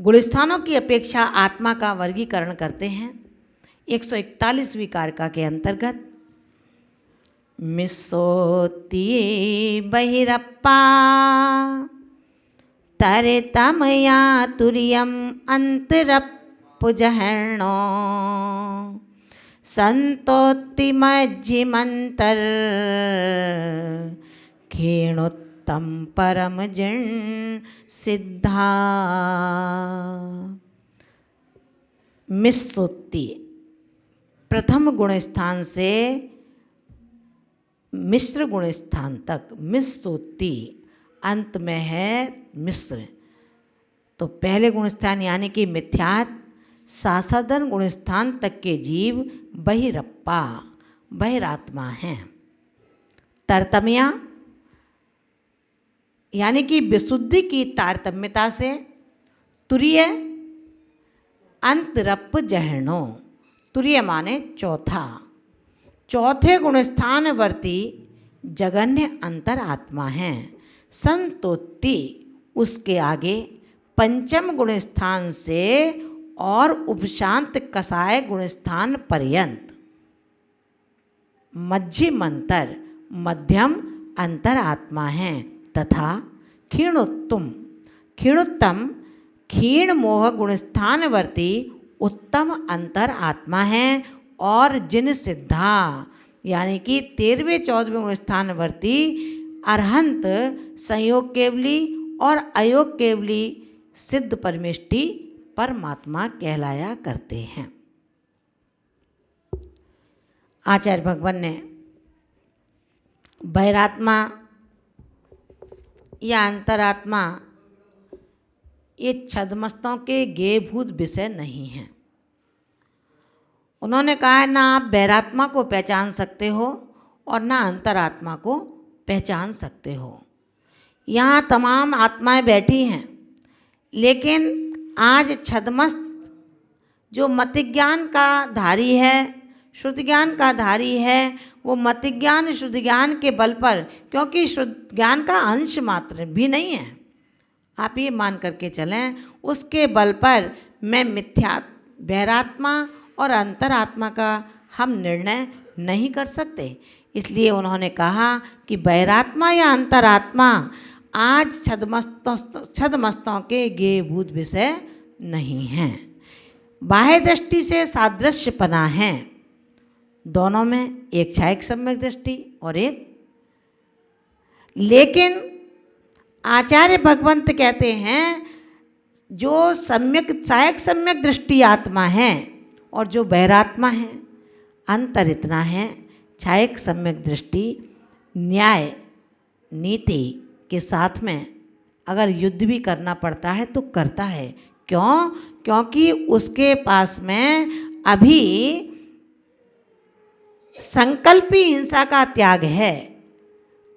गुणस्थानों की अपेक्षा आत्मा का वर्गीकरण करते हैं 141वीं कारिका के अंतर्गत। मिस्सोति बहिरप्पा तरेतमया तुर्यम अंतरपुजहर्णो संतोत्ति मज्जिमंतर खीणोत्तम परम जीर्ण सिद्धा। मिस्सोत्ति प्रथम गुण स्थान से मिश्र गुण स्थान तक, मिस्सोत्ति अंत में है मिश्र। तो पहले गुण स्थान यानी कि मिथ्यात्व सासाधन गुण स्थान तक के जीव बहिरप्पा बहिरात्मा हैं। तरतम्या यानी कि विशुद्धि की तारतम्यता से, तुरीय अंतरप जहरणो, तुरीय माने चौथा, चौथे गुणस्थान वर्ती जगन्य अंतर आत्मा हैं। संतोत्ति उसके आगे पंचम गुणस्थान से और उपशांत कसाय गुणस्थान पर्यंत मध्यमंतर मध्यम अंतर आत्मा हैं तथा क्षीणोत्तम क्षीणोत्तम क्षीण मोह गुणस्थानवर्ती उत्तम अंतर आत्मा हैं। और जिन सिद्धा यानी कि 13वें 14वें गुणस्थानवर्ती अरहंत संयोग केवली और अयोग केवली सिद्ध परमेष्टि परमात्मा कहलाया करते हैं। आचार्य भगवान ने बहिरात्मा या अंतरात्मा ये छद्मस्तों के गेयभूत विषय नहीं हैं। उन्होंने कहा है ना आप बहिरात्मा को पहचान सकते हो और ना अंतरात्मा को पहचान सकते हो। यहाँ तमाम आत्माएं बैठी हैं, लेकिन आज छद्मस्त जो मतिज्ञान का धारी है, शुद्ध ज्ञान का धारी है, वो मतिज्ञान शुद्ध ज्ञान के बल पर, क्योंकि शुद्ध ज्ञान का अंश मात्र भी नहीं है, आप ये मान करके चलें, उसके बल पर मैं मिथ्या बहिरात्मा और अंतरात्मा का हम निर्णय नहीं कर सकते। इसलिए उन्होंने कहा कि बहिरात्मा या अंतरात्मा आज छद्मस्तों के गेयभूत विषय नहीं हैं। बाह्य दृष्टि से सादृश्यपना है, दोनों में एक छायक सम्यक दृष्टि और एक, लेकिन आचार्य भगवंत कहते हैं जो सम्यक छायक सम्यक दृष्टि आत्मा है और जो बहिरात्मा है, अंतर इतना है छायक सम्यक दृष्टि न्याय नीति के साथ में अगर युद्ध भी करना पड़ता है तो करता है। क्यों? क्योंकि उसके पास में अभी संकल्पी हिंसा का त्याग है,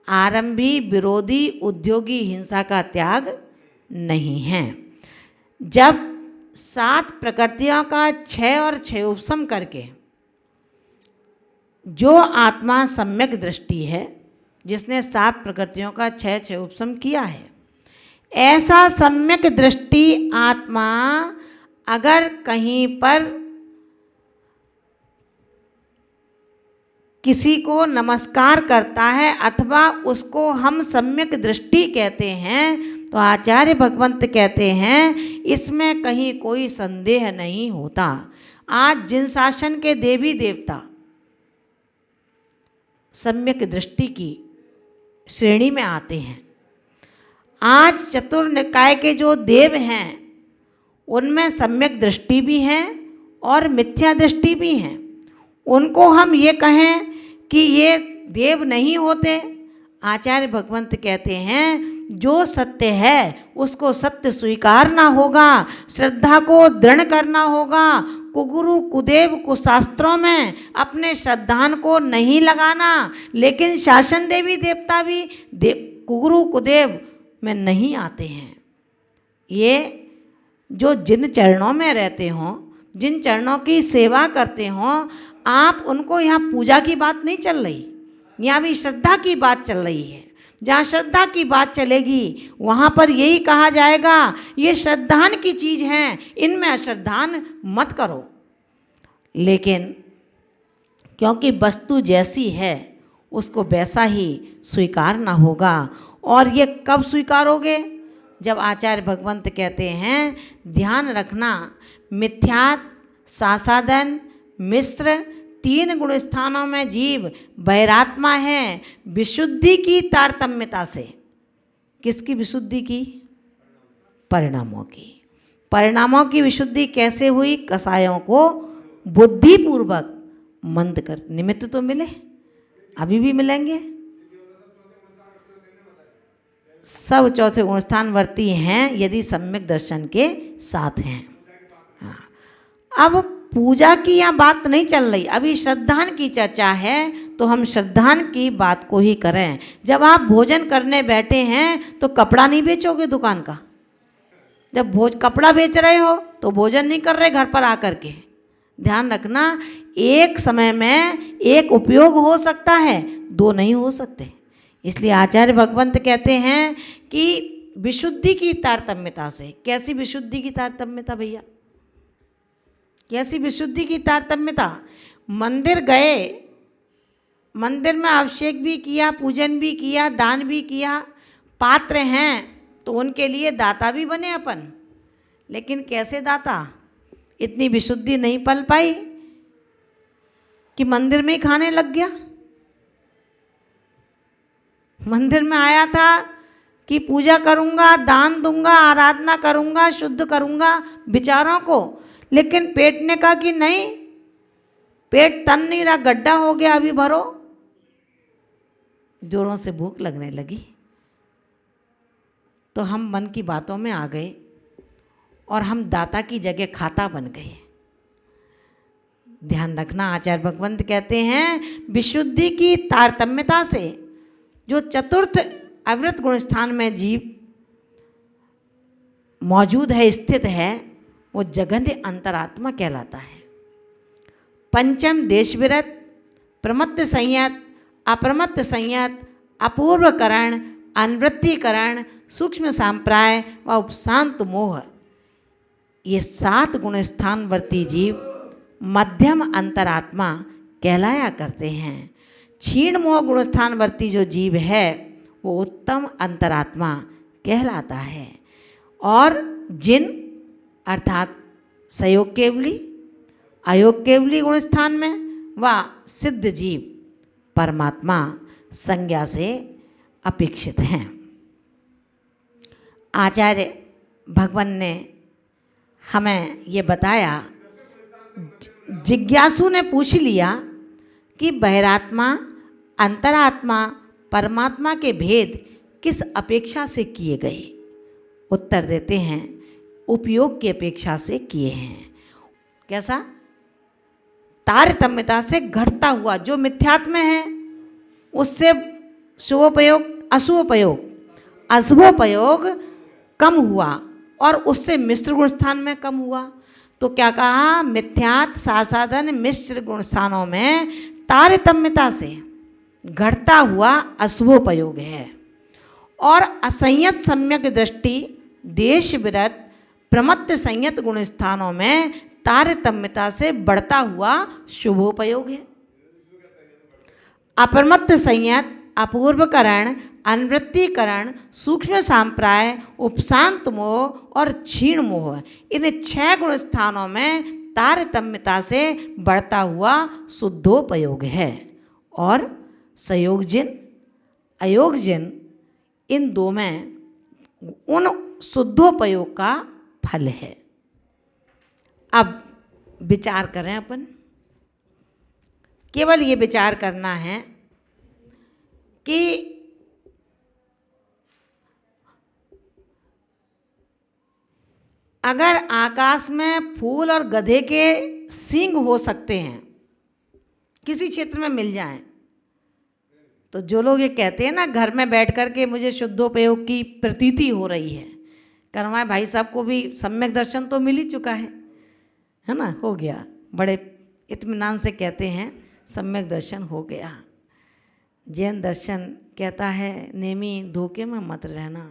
आरंभी विरोधी उद्योगी हिंसा का त्याग नहीं है। जब 7 प्रकृतियों का 6 और 6 उपशम करके जो आत्मा सम्यक दृष्टि है, जिसने 7 प्रकृतियों का 6 उपशम किया है, ऐसा सम्यक दृष्टि आत्मा अगर कहीं पर किसी को नमस्कार करता है अथवा उसको हम सम्यक दृष्टि कहते हैं, तो आचार्य भगवंत कहते हैं इसमें कहीं कोई संदेह नहीं होता। आज जिन शासन के देवी देवता सम्यक दृष्टि की श्रेणी में आते हैं, आज चतुर्निकाय के जो देव हैं उनमें सम्यक दृष्टि भी है और मिथ्या दृष्टि भी है। उनको हम ये कहें कि ये देव नहीं होते, आचार्य भगवंत कहते हैं जो सत्य है उसको सत्य स्वीकारना होगा, श्रद्धा को दृढ़ करना होगा। कुगुरु कुदेव कुशास्त्रों में अपने श्रद्धान को नहीं लगाना, लेकिन शासन देवी देवता भी कुगुरु कुदेव में नहीं आते हैं। ये जो जिन चरणों में रहते हों, जिन चरणों की सेवा करते हों, आप उनको यहाँ पूजा की बात नहीं चल रही, यहाँ भी श्रद्धा की बात चल रही है। जहाँ श्रद्धा की बात चलेगी वहाँ पर यही कहा जाएगा ये श्रद्धान की चीज़ हैं, इनमें अश्रद्धान मत करो। लेकिन क्योंकि वस्तु जैसी है उसको वैसा ही स्वीकार ना होगा। और ये कब स्वीकारोगे? जब आचार्य भगवंत कहते हैं ध्यान रखना, मिथ्यात्, सासादन, मिश्र, तीन गुण स्थानों में जीव बहिरात्मा है विशुद्धि की तारतम्यता से। किसकी विशुद्धि की? परिणामों की। परिणामों की विशुद्धि कैसे हुई? कसायों को बुद्धिपूर्वक मंद कर। निमित्त तो मिले, अभी भी मिलेंगे। सब चौथे गुणस्थान वर्ती हैं यदि सम्यक दर्शन के साथ हैं। हाँ, अब पूजा की यहाँ बात नहीं चल रही, अभी श्रद्धान की चर्चा है, तो हम श्रद्धान की बात को ही करें। जब आप भोजन करने बैठे हैं तो कपड़ा नहीं बेचोगे दुकान का। जब कपड़ा बेच रहे हो तो भोजन नहीं कर रहे घर पर आकर के। ध्यान रखना, एक समय में एक उपयोग हो सकता है, दो नहीं हो सकते। इसलिए आचार्य भगवंत कहते हैं कि विशुद्धि की तारतम्यता से। कैसी विशुद्धि की तारतम्यता भैया? कैसी विशुद्धि की तारतम्यता? मंदिर गए, मंदिर में अभिषेक भी किया, पूजन भी किया, दान भी किया, पात्र हैं तो उनके लिए दाता भी बने अपन। लेकिन कैसे दाता? इतनी विशुद्धि नहीं पल पाई कि मंदिर में ही खाने लग गया। मंदिर में आया था कि पूजा करूंगा, दान दूंगा, आराधना करूंगा, शुद्ध करूंगा विचारों को, लेकिन पेट ने कहा कि नहीं, पेट तन नहीं रहा, गड्ढा हो गया, अभी भरो। जोरों से भूख लगने लगी तो हम मन की बातों में आ गए और हम दाता की जगह खाता बन गए। ध्यान रखना, आचार्य भगवंत कहते हैं विशुद्धि की तारतम्यता से जो चतुर्थ अवृत गुण स्थान में जीव मौजूद है, स्थित है, वो जघन्य अंतरात्मा कहलाता है। पंचम देशविरत, प्रमत्त संयत, अप्रमत्त संयत, अपूर्वकरण, अनवृत्तिकरण, सूक्ष्म सांप्राय व उपशांत मोह, ये 7 गुण स्थानवर्ती जीव मध्यम अंतरात्मा कहलाया करते हैं। क्षीण मोह गुण स्थानवर्ती जो जीव है वो उत्तम अंतरात्मा कहलाता है। और जिन अर्थात सयोग केवली, अयोग केवली गुण स्थान में व सिद्ध जीव परमात्मा संज्ञा से अपेक्षित हैं। आचार्य भगवान ने हमें ये बताया, जिज्ञासु ने पूछ लिया कि बहिरात्मा, अंतरात्मा, परमात्मा के भेद किस अपेक्षा से किए गए? उत्तर देते हैं उपयोग की अपेक्षा से किए हैं। कैसा? तारतम्यता से घटता हुआ, जो मिथ्यात्म है उससे शुभोपयोग, अशुभोपयोग, अशुभोपयोग कम हुआ और उससे मिश्र गुण स्थान में कम हुआ। तो क्या कहा? मिथ्यात्, सासादन, मिश्र गुण स्थानों में तारतम्यता से घटता हुआ अशुभोपयोग है। और असंयत सम्यक दृष्टि, देश विरत, प्रमत्त संयत गुण स्थानों में तारतम्यता से बढ़ता हुआ शुभोपयोग है। अप्रमत्त संयत, अपूर्वकरण, अनवृत्तिकरण, सूक्ष्म सांप्राय, उपशांत मोह और क्षीण मोह, इन 6 गुण स्थानों में तारतम्यता से बढ़ता हुआ शुद्धोपयोग है। और संयोगजिन, अयोगजिन, इन 2 में उन शुद्धोपयोग का फल है। अब विचार करें अपन, केवल ये विचार करना है कि अगर आकाश में फूल और गधे के सींग हो सकते हैं, किसी क्षेत्र में मिल जाएं, तो जो लोग ये कहते हैं ना घर में बैठ कर के मुझे शुद्धोपयोग की प्रतीति हो रही है, करवाएं भाई साहब को भी सम्यक दर्शन तो मिल ही चुका है ना, हो गया, बड़े इत्मीनान से कहते हैं सम्यक दर्शन हो गया। जैन दर्शन कहता है नेमी धोखे में मत रहना,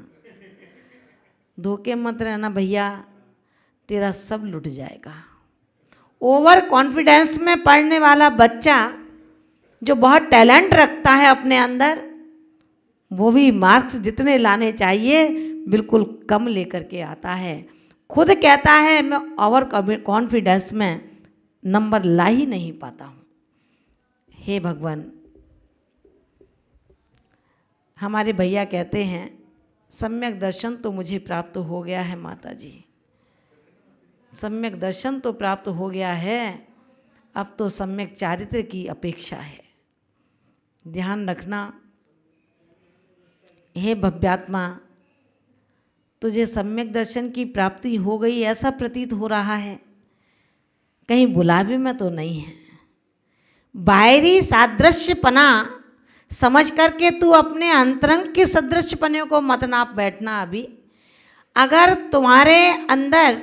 धोखे मत रहना भैया, तेरा सब लुट जाएगा। ओवर कॉन्फिडेंस में पढ़ने वाला बच्चा जो बहुत टैलेंट रखता है अपने अंदर, वो भी मार्क्स जितने लाने चाहिए बिल्कुल कम लेकर के आता है। खुद कहता है मैं ओवर कॉन्फिडेंस में नंबर ला ही नहीं पाता हूँ। हे भगवान, हमारे भैया कहते हैं सम्यक दर्शन तो मुझे प्राप्त हो गया है माता जी, सम्यक दर्शन तो प्राप्त हो गया है, अब तो सम्यक चारित्र की अपेक्षा है। ध्यान रखना हे भव्यात्मा, तुझे सम्यक दर्शन की प्राप्ति हो गई ऐसा प्रतीत हो रहा है, कहीं बुलावे में तो नहीं है। बाहरी सादृश्यपना समझ करके तू अपने अंतरंग के सदृश्यपने को मत नाप बैठना। अभी अगर तुम्हारे अंदर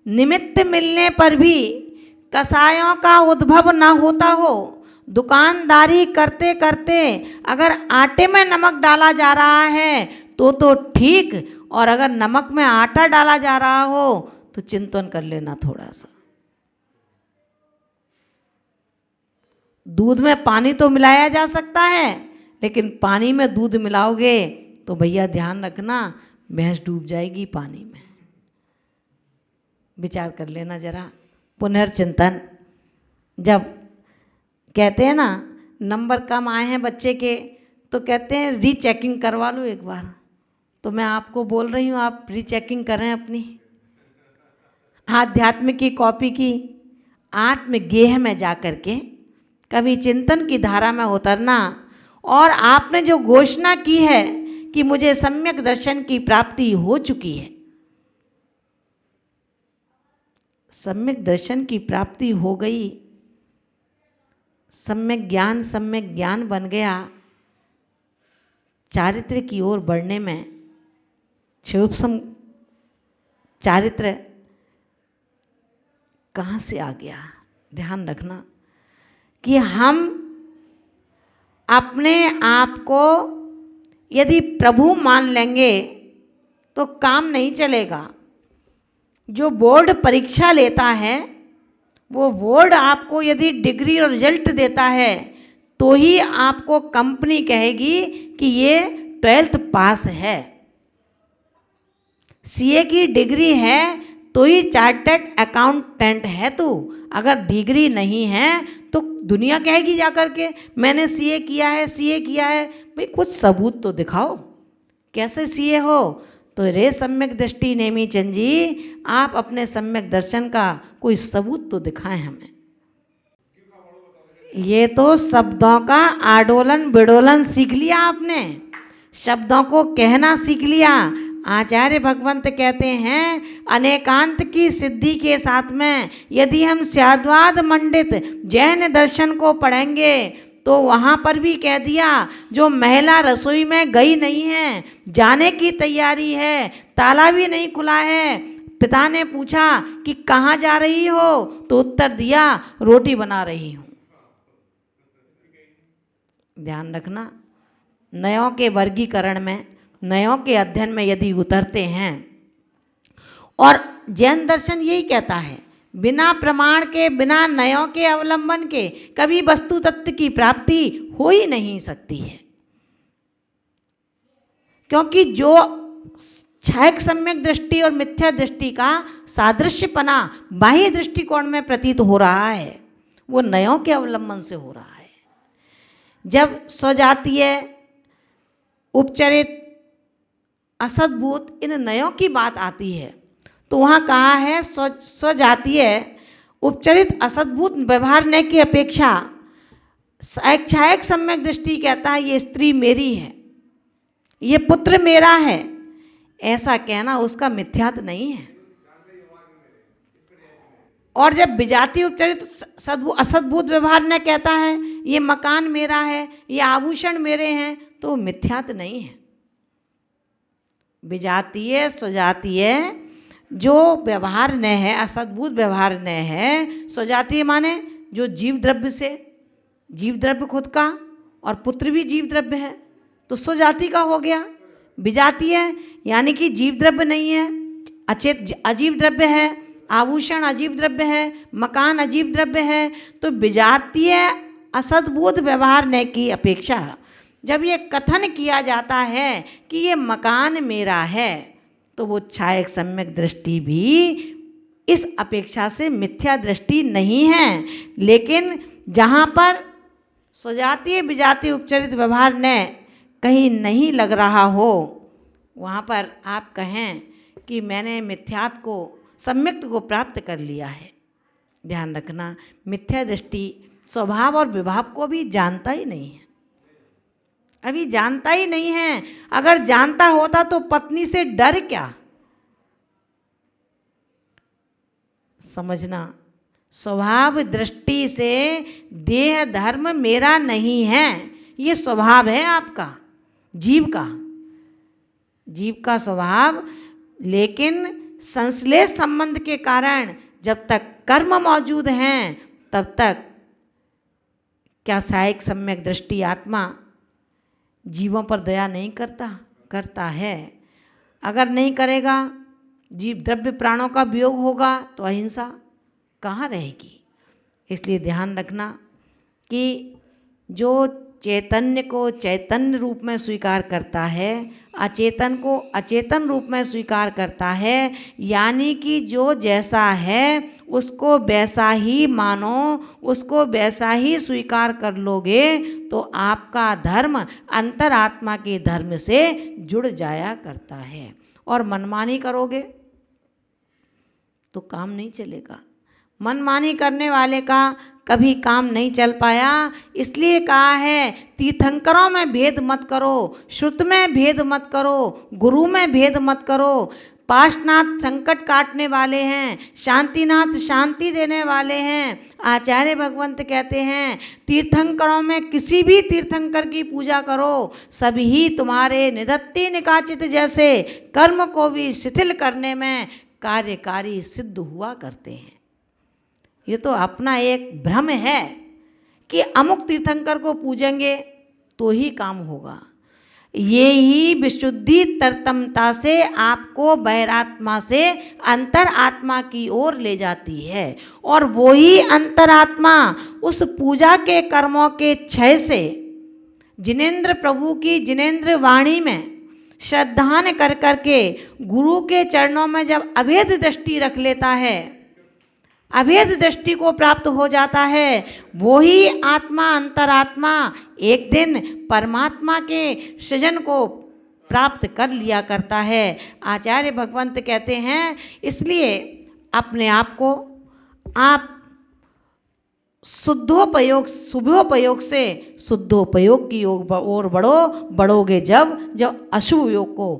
निमित्त मिलने पर भी कसायों का उद्भव न होता हो, दुकानदारी करते करते अगर आटे में नमक डाला जा रहा है तो ठीक, और अगर नमक में आटा डाला जा रहा हो तो चिंतन कर लेना थोड़ा सा। दूध में पानी तो मिलाया जा सकता है, लेकिन पानी में दूध मिलाओगे तो भैया ध्यान रखना भैंस डूब जाएगी पानी में। विचार कर लेना जरा, पुनर्चिंतन। जब कहते हैं ना नंबर कम आए हैं बच्चे के, तो कहते हैं रीचेकिंग करवा लो एक बार। तो मैं आपको बोल रही हूँ आप रीचेकिंग करें अपनी आध्यात्म की कॉपी की, आत्मगेह में जा कर के कभी चिंतन की धारा में उतरना, और आपने जो घोषणा की है कि मुझे सम्यक दर्शन की प्राप्ति हो चुकी है, सम्यक दर्शन की प्राप्ति हो गई, सम्यक ज्ञान बन गया, चारित्र की ओर बढ़ने में क्षोभसम चारित्र कहाँ से आ गया। ध्यान रखना कि हम अपने आप को यदि प्रभु मान लेंगे तो काम नहीं चलेगा। जो बोर्ड परीक्षा लेता है वो बोर्ड आपको यदि डिग्री और रिजल्ट देता है तो ही आपको कंपनी कहेगी कि ये 12th पास है। सीए की डिग्री है तो ही चार्टर्ड अकाउंटेंट है तू, अगर डिग्री नहीं है तो दुनिया कहेगी जा कर के मैंने सीए किया है, सीए किया है। भाई कुछ सबूत तो दिखाओ, कैसे सीए हो। तो रे सम्यक दृष्टि नेमी चंद जी, आप अपने सम्यक दर्शन का कोई सबूत तो दिखाएं हमें। ये तो शब्दों का आडोलन बिडोलन सीख लिया आपने, शब्दों को कहना सीख लिया। आचार्य भगवंत कहते हैं अनेकांत की सिद्धि के साथ में यदि हम स्याद्वाद मंडित जैन दर्शन को पढ़ेंगे तो वहाँ पर भी कह दिया जो महिला रसोई में गई नहीं है, जाने की तैयारी है, ताला भी नहीं खुला है। पिता ने पूछा कि कहाँ जा रही हो, तो उत्तर दिया रोटी बना रही हूँ। ध्यान रखना, नयों के वर्गीकरण में, नयों के अध्ययन में यदि उतरते हैं, और जैन दर्शन यही कहता है बिना प्रमाण के, बिना नयों के अवलंबन के कभी वस्तु तत्व की प्राप्ति हो ही नहीं सकती है। क्योंकि जो क्षयक सम्यक दृष्टि और मिथ्या दृष्टि का सादृश्यपना बाह्य दृष्टिकोण में प्रतीत हो रहा है वो नयों के अवलंबन से हो रहा है। जब स्वजातीय, उपचरित, असद्भूत इन नयों की बात आती है तो वहाँ कहा है स्वजातीय, उपचरित, असद्भूत व्यवहार ने की अपेक्षा क्षयक सम्यक दृष्टि कहता है ये स्त्री मेरी है, ये पुत्र मेरा है। ऐसा कहना उसका मिथ्यात्व नहीं है। और जब विजातीय, उपचरित, असद्भूत व्यवहार ने कहता है ये मकान मेरा है, ये आभूषण मेरे हैं, तो मिथ्यात्व नहीं है। विजातीय, स्वजातीय जो व्यवहार न है, असद्भुत व्यवहार न है। स्वजातीय माने जो जीव द्रव्य से, जीव द्रव्य खुद का और पुत्र भी जीव द्रव्य है, तो स्वजाति का हो गया। विजातीय यानी कि जीव द्रव्य नहीं है, अजीव द्रव्य है, आभूषण अजीव द्रव्य है, मकान अजीव द्रव्य है। तो विजातीय असद्बोध व्यवहार न की अपेक्षा जब ये कथन किया जाता है कि ये मकान मेरा है, तो वो छायक सम्यक दृष्टि भी इस अपेक्षा से मिथ्या दृष्टि नहीं है। लेकिन जहाँ पर स्वजातीय विजातीय उपचरित व्यवहार न कहीं नहीं लग रहा हो, वहाँ पर आप कहें कि मैंने मिथ्यात्व को सम्यक्त को प्राप्त कर लिया है। ध्यान रखना, मिथ्या दृष्टि स्वभाव और विभाव को भी जानता ही नहीं है, अभी जानता ही नहीं है। अगर जानता होता तो पत्नी से डर क्या। समझना, स्वभाव दृष्टि से देह धर्म मेरा नहीं है, ये स्वभाव है आपका, जीव का स्वभाव। लेकिन संश्लेष संबंध के कारण जब तक कर्म मौजूद हैं तब तक क्या सायिक सम्यक दृष्टि आत्मा जीवों पर दया नहीं करता है। अगर नहीं करेगा, जीव द्रव्य प्राणों का वियोग होगा तो अहिंसा कहाँ रहेगी। इसलिए ध्यान रखना कि जो चैतन्य को चैतन्य रूप में स्वीकार करता है, अचेतन को अचेतन रूप में स्वीकार करता है, यानी कि जो जैसा है उसको वैसा ही मानो, उसको वैसा ही स्वीकार कर लोगे तो आपका धर्म अंतरात्मा के धर्म से जुड़ जाया करता है। और मनमानी करोगे तो काम नहीं चलेगा। मनमानी करने वाले का कभी काम नहीं चल पाया। इसलिए कहा है तीर्थंकरों में भेद मत करो, श्रुत में भेद मत करो, गुरु में भेद मत करो। पाशनाथ संकट काटने वाले हैं, शांतिनाथ शांति देने वाले हैं। आचार्य भगवंत कहते हैं तीर्थंकरों में किसी भी तीर्थंकर की पूजा करो, सभी तुम्हारे निदत्ति निकाचित जैसे कर्म को भी शिथिल करने में कार्यकारी सिद्ध हुआ करते हैं। ये तो अपना एक भ्रम है कि अमुक तीर्थंकर को पूजेंगे तो ही काम होगा। ये ही विशुद्धि तरतमता से आपको बहिरात्मा से अंतरात्मा की ओर ले जाती है, और वो ही अंतरात्मा उस पूजा के कर्मों के क्षय से जिनेंद्र प्रभु की जिनेंद्र वाणी में श्रद्धान कर करके गुरु के चरणों में जब अभेद दृष्टि रख लेता है, अभेद दृष्टि को प्राप्त हो जाता है, वो ही आत्मा अंतरात्मा एक दिन परमात्मा के सृजन को प्राप्त कर लिया करता है। आचार्य भगवंत कहते हैं इसलिए अपने आप को आप शुभोपयोग से शुद्धोपयोग की ओर बढ़ोगे जब अशुभ योग को